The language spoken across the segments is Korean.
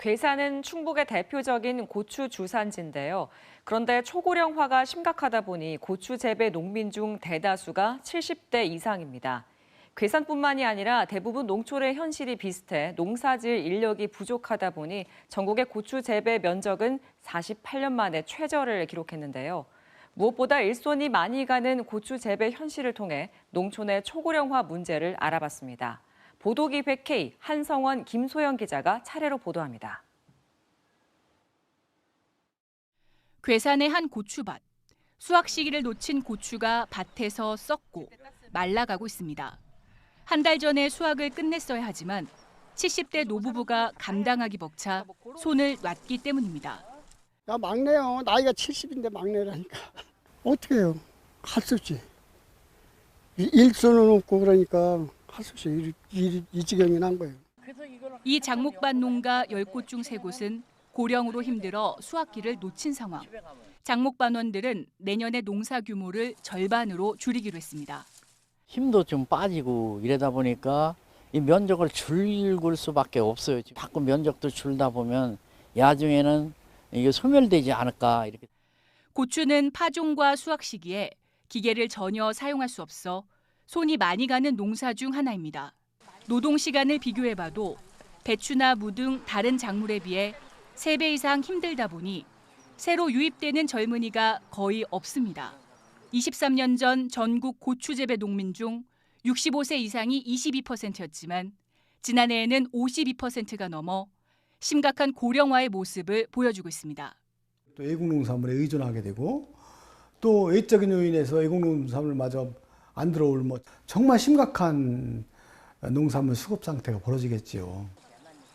괴산은 충북의 대표적인 고추 주산지인데요. 그런데 초고령화가 심각하다 보니 고추 재배 농민 중 대다수가 70대 이상입니다. 괴산뿐만이 아니라 대부분 농촌의 현실이 비슷해 농사질 인력이 부족하다 보니 전국의 고추 재배 면적은 48년 만에 최저를 기록했는데요. 무엇보다 일손이 많이 가는 고추 재배 현실을 통해 농촌의 초고령화 문제를 알아봤습니다. 보도기획 K 한성원, 김소영 기자가 차례로 보도합니다. 괴산의 한 고추밭. 수확 시기를 놓친 고추가 밭에서 썩고 말라가고 있습니다. 한 달 전에 수확을 끝냈어야 하지만 70대 노부부가 감당하기 벅차 손을 놨기 때문입니다. 야, 막내요. 나이가 70인데 막내라니까. 어떻게 해요? 할 수 없지. 일손은 없고 그러니까 할 수 없이 이 지경이 난 거예요. 이 장목밭 농가 10곳 중 3곳은 고령으로 힘들어 수확기를 놓친 상황. 장목반원들은 내년에 농사 규모를 절반으로 줄이기로 했습니다. 힘도 좀 빠지고 이러다 보니까 이 면적을 줄일 수밖에 없어요. 자꾸 면적도 줄다 보면 야중에는 이게 소멸되지 않을까 이렇게. 고추는 파종과 수확 시기에 기계를 전혀 사용할 수 없어 손이 많이 가는 농사 중 하나입니다. 노동 시간을 비교해봐도 배추나 무 등 다른 작물에 비해 3배 이상 힘들다 보니 새로 유입되는 젊은이가 거의 없습니다. 23년 전 전국 고추 재배 농민 중 65세 이상이 22%였지만 지난해에는 52%가 넘어 심각한 고령화의 모습을 보여주고 있습니다. 또 애국농산물에 의존하게 되고 또 외적인 요인에서 애국농산물마저 안 들어올 정말 심각한 농산물 수급 상태가 벌어지겠지요.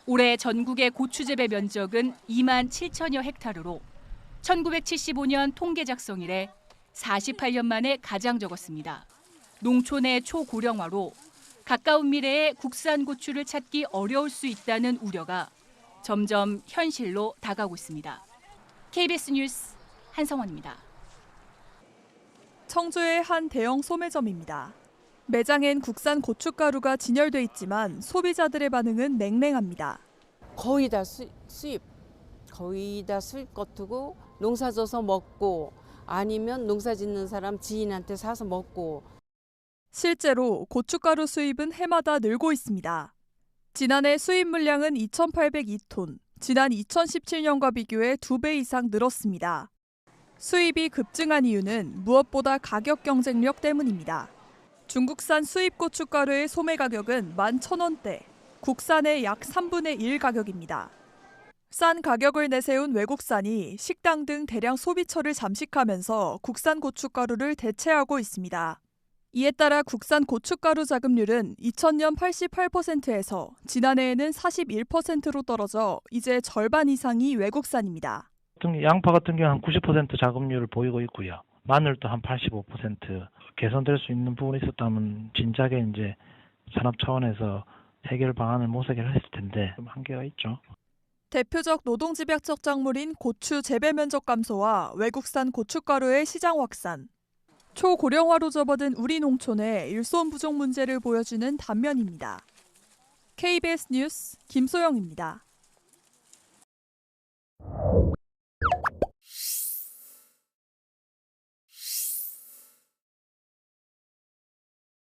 올해 전국의 고추 재배 면적은 2만 7천여 헥타르로 1975년 통계 작성 이래 48년 만에 가장 적었습니다. 농촌의 초고령화로 가까운 미래에 국산 고추를 찾기 어려울 수 있다는 우려가 점점 현실로 다가오고 있습니다. KBS 뉴스 한성원입니다. 청주의 한 대형 소매점입니다. 매장엔 국산 고춧가루가 진열돼 있지만 소비자들의 반응은 냉랭합니다. 거의 다 수입 것이고 농사져서 먹고 아니면 농사 짓는 사람 지인한테 사서 먹고. 실제로 고춧가루 수입은 해마다 늘고 있습니다. 지난해 수입 물량은 2,802톤, 지난 2017년과 비교해 2배 이상 늘었습니다. 수입이 급증한 이유는 무엇보다 가격 경쟁력 때문입니다. 중국산 수입 고춧가루의 소매 가격은 11,000원대, 국산의 약 3분의 1 가격입니다. 싼 가격을 내세운 외국산이 식당 등 대량 소비처를 잠식하면서 국산 고춧가루를 대체하고 있습니다. 이에 따라 국산 고춧가루 자급률은 2000년 88%에서 지난해에는 41%로 떨어져 이제 절반 이상이 외국산입니다. 양파 같은 경우 한 90% 자급률을 보이고 있고요. 마늘도 한 85% 개선될 수 있는 부분이 있었다면 진작에 이제 산업 차원에서 해결 방안을 모색을 했을 텐데 좀 한계가 있죠. 대표적 노동집약적 작물인 고추 재배 면적 감소와 외국산 고춧가루의 시장 확산, 초고령화로 접어든 우리 농촌의 일손 부족 문제를 보여주는 단면입니다. KBS 뉴스 김소영입니다.